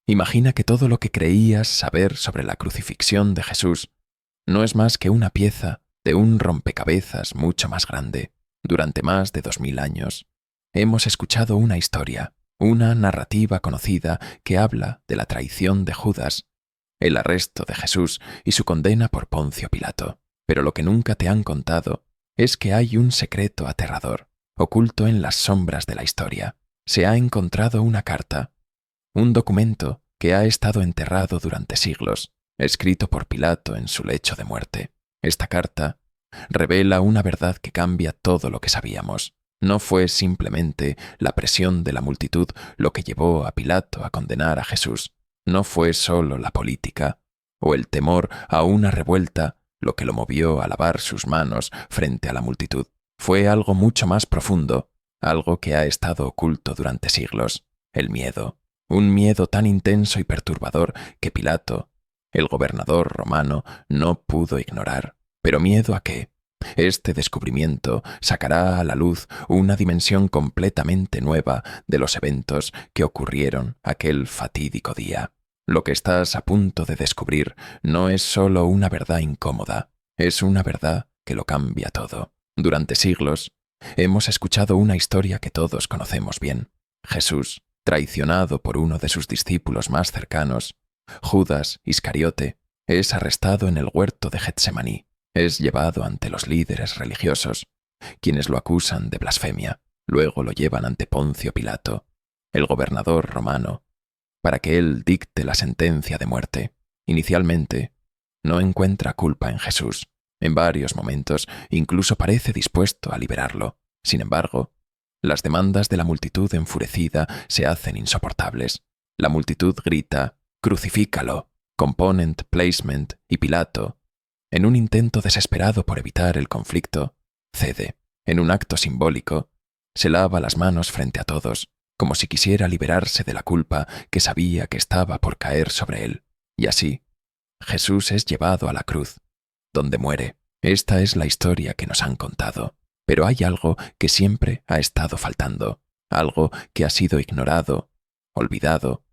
Imagina que todo lo que creías saber sobre la crucifixión de Jesús no es más que una pieza de un rompecabezas mucho más grande. Durante más de 2000 años, hemos escuchado una historia, una narrativa conocida que habla de la traición de Judas, el arresto de Jesús y su condena por Poncio Pilato. Pero lo que nunca te han contado es que hay un secreto aterrador, oculto en las sombras de la historia. Se ha encontrado una carta, un documento que ha estado enterrado durante siglos, escrito por Pilato en su lecho de muerte. Esta carta revela una verdad que cambia todo lo que sabíamos. No fue simplemente la presión de la multitud lo que llevó a Pilato a condenar a Jesús. No fue solo la política o el temor a una revuelta lo que lo movió a lavar sus manos frente a la multitud. Fue algo mucho más profundo, algo que ha estado oculto durante siglos: el miedo. Un miedo tan intenso y perturbador que Pilato, el gobernador romano, no pudo ignorar. ¿Pero miedo a qué? Este descubrimiento sacará a la luz una dimensión completamente nueva de los eventos que ocurrieron aquel fatídico día. Lo que estás a punto de descubrir no es solo una verdad incómoda, es una verdad que lo cambia todo. Durante siglos hemos escuchado una historia que todos conocemos bien. Jesús, traicionado por uno de sus discípulos más cercanos, Judas Iscariote, es arrestado en el huerto de Getsemaní. Es llevado ante los líderes religiosos, quienes lo acusan de blasfemia. Luego lo llevan ante Poncio Pilato, el gobernador romano, para que él dicte la sentencia de muerte. Inicialmente, no encuentra culpa en Jesús. En varios momentos, incluso parece dispuesto a liberarlo. Sin embargo, las demandas de la multitud enfurecida se hacen insoportables. La multitud grita: «¡Crucifícalo!». Component Placement y Pilato, en un intento desesperado por evitar el conflicto, cede. En un acto simbólico, se lava las manos frente a todos, como si quisiera liberarse de la culpa que sabía que estaba por caer sobre él. Y así, Jesús es llevado a la cruz, donde muere. Esta es la historia que nos han contado. Pero hay algo que siempre ha estado faltando, algo que ha sido ignorado, olvidado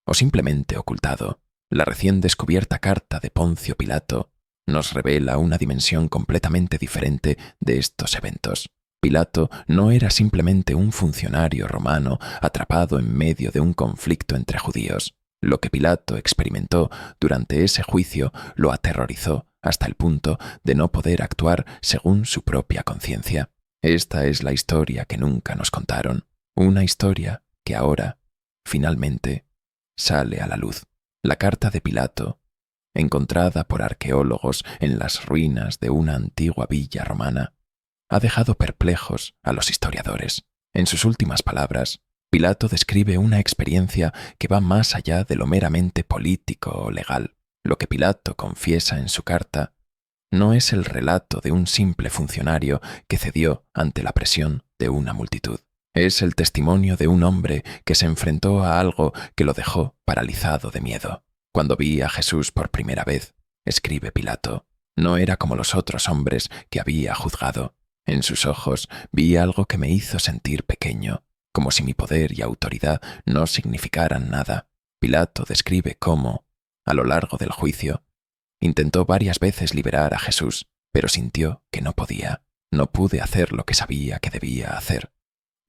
o simplemente ocultado. La recién descubierta carta de Poncio Pilato nos revela una dimensión completamente diferente de estos eventos. Pilato no era simplemente un funcionario romano atrapado en medio de un conflicto entre judíos. Lo que Pilato experimentó durante ese juicio lo aterrorizó hasta el punto de no poder actuar según su propia conciencia. Esta es la historia que nunca nos contaron, una historia que ahora, finalmente, sale a la luz. La carta de Pilato, encontrada por arqueólogos en las ruinas de una antigua villa romana, ha dejado perplejos a los historiadores. En sus últimas palabras, Pilato describe una experiencia que va más allá de lo meramente político o legal. Lo que Pilato confiesa en su carta no es el relato de un simple funcionario que cedió ante la presión de una multitud. Es el testimonio de un hombre que se enfrentó a algo que lo dejó paralizado de miedo. Cuando vi a Jesús por primera vez, escribe Pilato, no era como los otros hombres que había juzgado. En sus ojos vi algo que me hizo sentir pequeño, como si mi poder y autoridad no significaran nada. Pilato describe cómo, a lo largo del juicio, intentó varias veces liberar a Jesús, pero sintió que no podía. No pude hacer lo que sabía que debía hacer.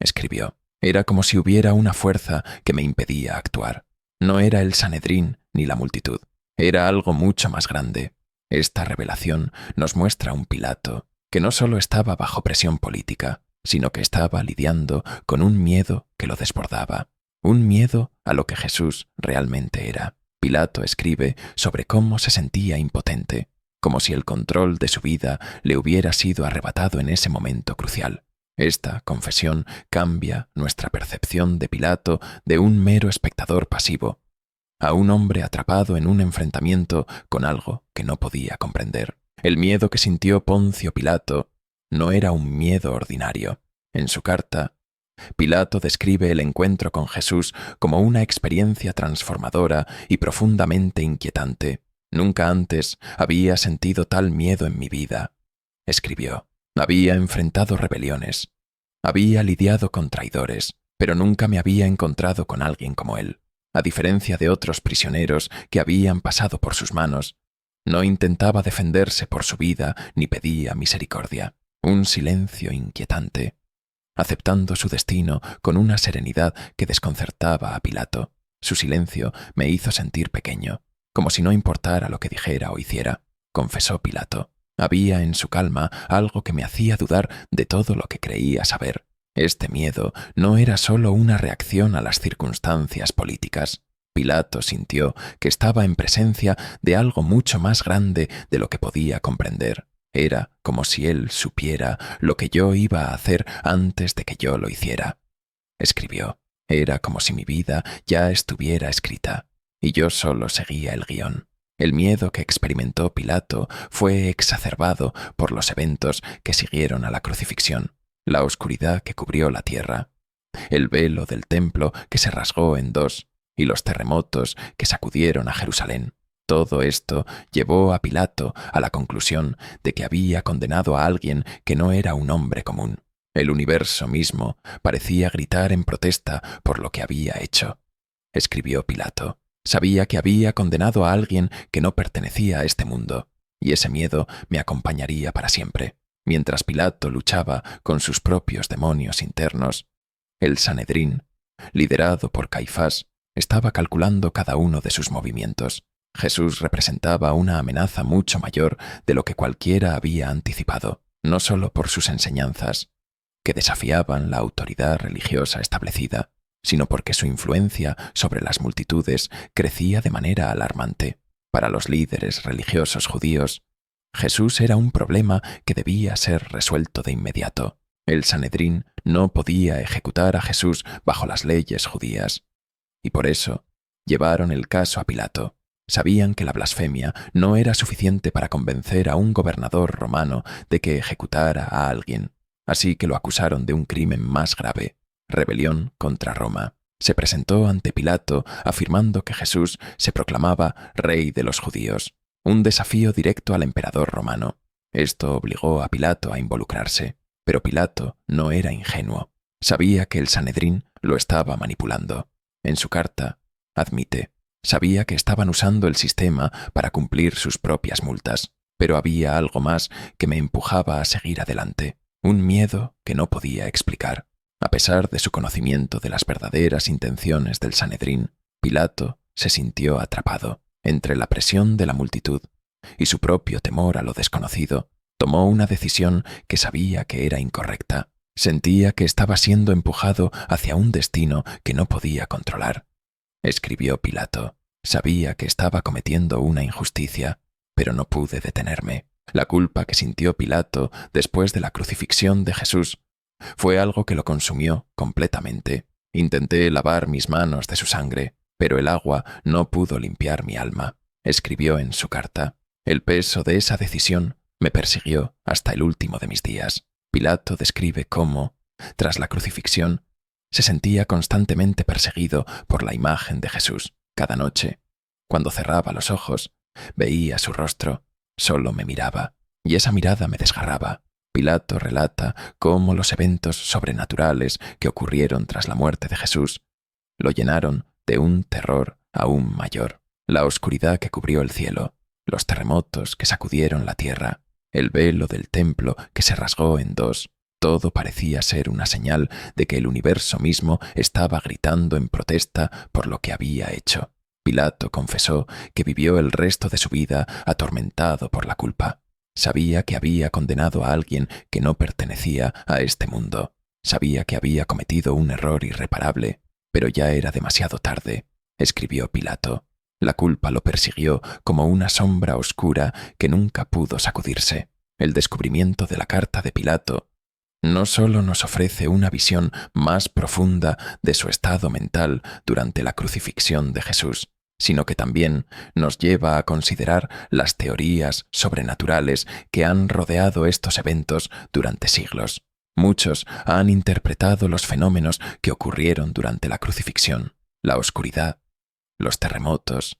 Escribió, era como si hubiera una fuerza que me impedía actuar. No era el Sanedrín ni la multitud, era algo mucho más grande. Esta revelación nos muestra un Pilato que no solo estaba bajo presión política, sino que estaba lidiando con un miedo que lo desbordaba, un miedo a lo que Jesús realmente era. Pilato escribe sobre cómo se sentía impotente, como si el control de su vida le hubiera sido arrebatado en ese momento crucial. Esta confesión cambia nuestra percepción de Pilato de un mero espectador pasivo a un hombre atrapado en un enfrentamiento con algo que no podía comprender. El miedo que sintió Poncio Pilato no era un miedo ordinario. En su carta, Pilato describe el encuentro con Jesús como una experiencia transformadora y profundamente inquietante. Nunca antes había sentido tal miedo en mi vida, escribió. Había enfrentado rebeliones, había lidiado con traidores, pero nunca me había encontrado con alguien como él. A diferencia de otros prisioneros que habían pasado por sus manos, no intentaba defenderse por su vida ni pedía misericordia. Un silencio inquietante, aceptando su destino con una serenidad que desconcertaba a Pilato. Su silencio me hizo sentir pequeño, como si no importara lo que dijera o hiciera, confesó Pilato. Había en su calma algo que me hacía dudar de todo lo que creía saber. Este miedo no era solo una reacción a las circunstancias políticas. Pilato sintió que estaba en presencia de algo mucho más grande de lo que podía comprender. Era como si él supiera lo que yo iba a hacer antes de que yo lo hiciera. Escribió. Era como si mi vida ya estuviera escrita, y yo solo seguía el guión. El miedo que experimentó Pilato fue exacerbado por los eventos que siguieron a la crucifixión, la oscuridad que cubrió la tierra, el velo del templo que se rasgó en dos y los terremotos que sacudieron a Jerusalén. Todo esto llevó a Pilato a la conclusión de que había condenado a alguien que no era un hombre común. El universo mismo parecía gritar en protesta por lo que había hecho. Escribió Pilato. Sabía que había condenado a alguien que no pertenecía a este mundo, y ese miedo me acompañaría para siempre. Mientras Pilato luchaba con sus propios demonios internos, el Sanedrín, liderado por Caifás, estaba calculando cada uno de sus movimientos. Jesús representaba una amenaza mucho mayor de lo que cualquiera había anticipado, no solo por sus enseñanzas, que desafiaban la autoridad religiosa establecida, sino porque su influencia sobre las multitudes crecía de manera alarmante. Para los líderes religiosos judíos, Jesús era un problema que debía ser resuelto de inmediato. El Sanedrín no podía ejecutar a Jesús bajo las leyes judías, y por eso llevaron el caso a Pilato. Sabían que la blasfemia no era suficiente para convencer a un gobernador romano de que ejecutara a alguien, así que lo acusaron de un crimen más grave, rebelión contra Roma. Se presentó ante Pilato afirmando que Jesús se proclamaba rey de los judíos, un desafío directo al emperador romano. Esto obligó a Pilato a involucrarse, pero Pilato no era ingenuo. Sabía que el Sanedrín lo estaba manipulando. En su carta, admite, sabía que estaban usando el sistema para cumplir sus propias multas, pero había algo más que me empujaba a seguir adelante, un miedo que no podía explicar. A pesar de su conocimiento de las verdaderas intenciones del Sanedrín, Pilato se sintió atrapado entre la presión de la multitud y su propio temor a lo desconocido. Tomó una decisión que sabía que era incorrecta. Sentía que estaba siendo empujado hacia un destino que no podía controlar. Escribió Pilato. Sabía que estaba cometiendo una injusticia, pero no pude detenerme. La culpa que sintió Pilato después de la crucifixión de Jesús fue algo que lo consumió completamente. Intenté lavar mis manos de su sangre, pero el agua no pudo limpiar mi alma. Escribió en su carta. El peso de esa decisión me persiguió hasta el último de mis días. Pilato describe cómo, tras la crucifixión, se sentía constantemente perseguido por la imagen de Jesús. Cada noche, cuando cerraba los ojos, veía su rostro, solo me miraba, y esa mirada me desgarraba. Pilato relata cómo los eventos sobrenaturales que ocurrieron tras la muerte de Jesús lo llenaron de un terror aún mayor. La oscuridad que cubrió el cielo, los terremotos que sacudieron la tierra, el velo del templo que se rasgó en dos, todo parecía ser una señal de que el universo mismo estaba gritando en protesta por lo que había hecho. Pilato confesó que vivió el resto de su vida atormentado por la culpa. Sabía que había condenado a alguien que no pertenecía a este mundo. Sabía que había cometido un error irreparable, pero ya era demasiado tarde, escribió Pilato. La culpa lo persiguió como una sombra oscura que nunca pudo sacudirse. El descubrimiento de la carta de Pilato no solo nos ofrece una visión más profunda de su estado mental durante la crucifixión de Jesús, sino que también nos lleva a considerar las teorías sobrenaturales que han rodeado estos eventos durante siglos. Muchos han interpretado los fenómenos que ocurrieron durante la crucifixión, la oscuridad, los terremotos,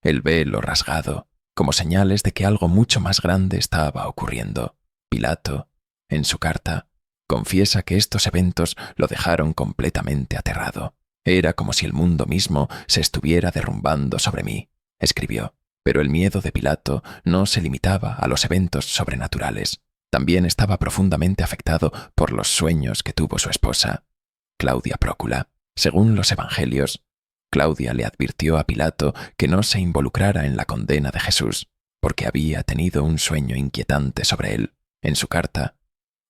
el velo rasgado, como señales de que algo mucho más grande estaba ocurriendo. Pilato, en su carta, confiesa que estos eventos lo dejaron completamente aterrado. Era como si el mundo mismo se estuviera derrumbando sobre mí, escribió. Pero el miedo de Pilato no se limitaba a los eventos sobrenaturales. También estaba profundamente afectado por los sueños que tuvo su esposa, Claudia Prócula. Según los evangelios, Claudia le advirtió a Pilato que no se involucrara en la condena de Jesús, porque había tenido un sueño inquietante sobre él. En su carta,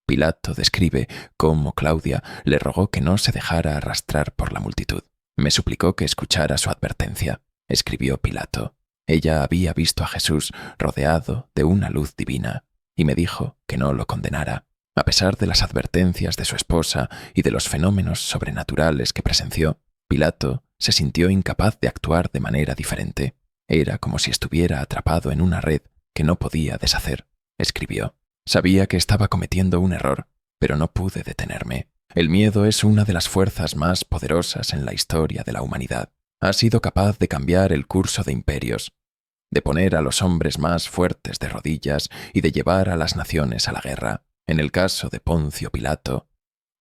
Pilato describe cómo Claudia le rogó que no se dejara arrastrar por la multitud. Me suplicó que escuchara su advertencia, escribió Pilato. Ella había visto a Jesús rodeado de una luz divina y me dijo que no lo condenara. A pesar de las advertencias de su esposa y de los fenómenos sobrenaturales que presenció, Pilato se sintió incapaz de actuar de manera diferente. Era como si estuviera atrapado en una red que no podía deshacer, escribió. Sabía que estaba cometiendo un error, pero no pude detenerme. El miedo es una de las fuerzas más poderosas en la historia de la humanidad. Ha sido capaz de cambiar el curso de imperios, de poner a los hombres más fuertes de rodillas y de llevar a las naciones a la guerra. En el caso de Poncio Pilato,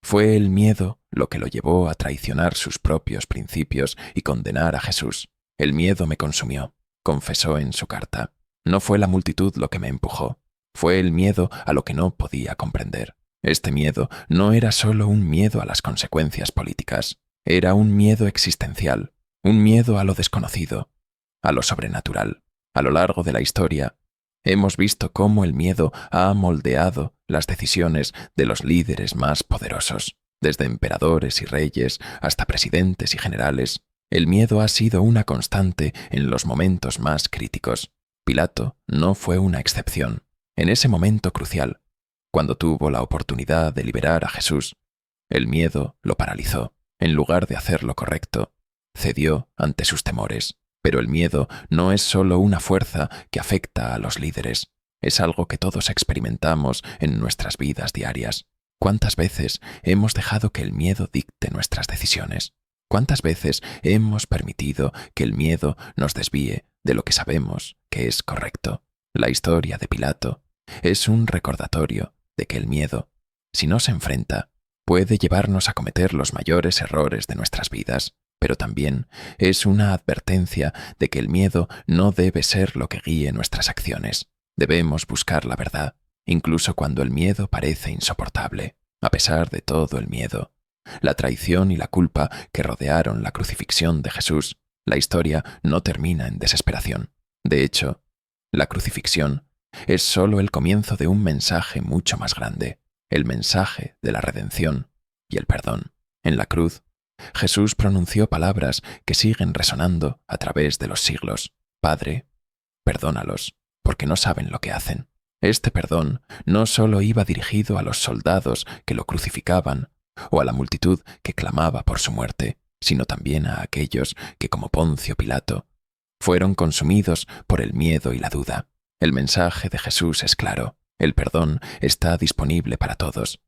fue el miedo lo que lo llevó a traicionar sus propios principios y condenar a Jesús. El miedo me consumió, confesó en su carta. No fue la multitud lo que me empujó, fue el miedo a lo que no podía comprender. Este miedo no era solo un miedo a las consecuencias políticas, era un miedo existencial, un miedo a lo desconocido, a lo sobrenatural. A lo largo de la historia, hemos visto cómo el miedo ha moldeado las decisiones de los líderes más poderosos. Desde emperadores y reyes hasta presidentes y generales, el miedo ha sido una constante en los momentos más críticos. Pilato no fue una excepción. En ese momento crucial, cuando tuvo la oportunidad de liberar a Jesús, el miedo lo paralizó. En lugar de hacer lo correcto, cedió ante sus temores. Pero el miedo no es solo una fuerza que afecta a los líderes, es algo que todos experimentamos en nuestras vidas diarias. ¿Cuántas veces hemos dejado que el miedo dicte nuestras decisiones? ¿Cuántas veces hemos permitido que el miedo nos desvíe de lo que sabemos que es correcto? La historia de Pilato es un recordatorio de que el miedo, si no se enfrenta, puede llevarnos a cometer los mayores errores de nuestras vidas. Pero también es una advertencia de que el miedo no debe ser lo que guíe nuestras acciones. Debemos buscar la verdad, incluso cuando el miedo parece insoportable. A pesar de todo el miedo, la traición y la culpa que rodearon la crucifixión de Jesús, la historia no termina en desesperación. De hecho, la crucifixión es solo el comienzo de un mensaje mucho más grande, el mensaje de la redención y el perdón. En la cruz, Jesús pronunció palabras que siguen resonando a través de los siglos. Padre, perdónalos, porque no saben lo que hacen. Este perdón no solo iba dirigido a los soldados que lo crucificaban o a la multitud que clamaba por su muerte, sino también a aquellos que, como Poncio Pilato, fueron consumidos por el miedo y la duda. El mensaje de Jesús es claro. El perdón está disponible para todos,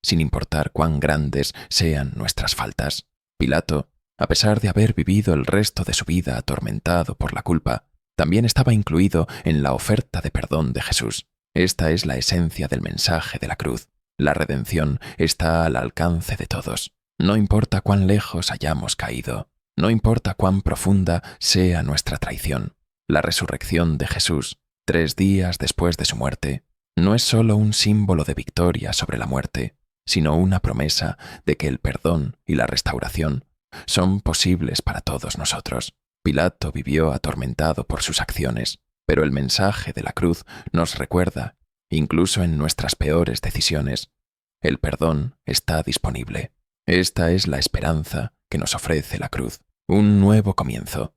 sin importar cuán grandes sean nuestras faltas. Pilato, a pesar de haber vivido el resto de su vida atormentado por la culpa, también estaba incluido en la oferta de perdón de Jesús. Esta es la esencia del mensaje de la cruz. La redención está al alcance de todos. No importa cuán lejos hayamos caído, no importa cuán profunda sea nuestra traición. La resurrección de Jesús, 3 días después de su muerte, no es solo un símbolo de victoria sobre la muerte, sino una promesa de que el perdón y la restauración son posibles para todos nosotros. Pilato vivió atormentado por sus acciones, pero el mensaje de la cruz nos recuerda, incluso en nuestras peores decisiones, el perdón está disponible. Esta es la esperanza que nos ofrece la cruz, un nuevo comienzo,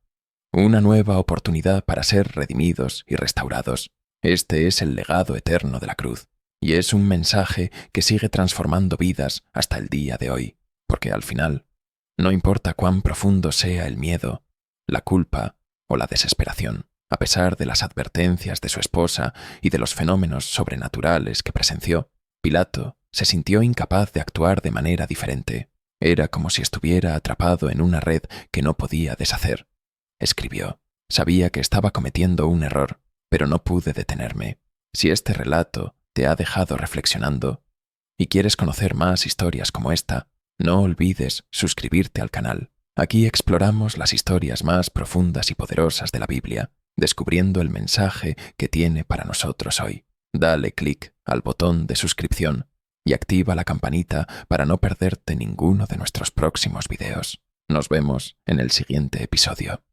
una nueva oportunidad para ser redimidos y restaurados. Este es el legado eterno de la cruz. Y es un mensaje que sigue transformando vidas hasta el día de hoy, porque al final, no importa cuán profundo sea el miedo, la culpa o la desesperación, a pesar de las advertencias de su esposa y de los fenómenos sobrenaturales que presenció, Pilato se sintió incapaz de actuar de manera diferente. Era como si estuviera atrapado en una red que no podía deshacer. Escribió: sabía que estaba cometiendo un error, pero no pude detenerme. Si este relato te ha dejado reflexionando y quieres conocer más historias como esta, no olvides suscribirte al canal, Aquí exploramos las historias más profundas y poderosas de la Biblia, descubriendo el mensaje que tiene para nosotros hoy. Dale clic al botón de suscripción y activa la campanita para no perderte ninguno de nuestros próximos videos. Nos vemos en el siguiente episodio.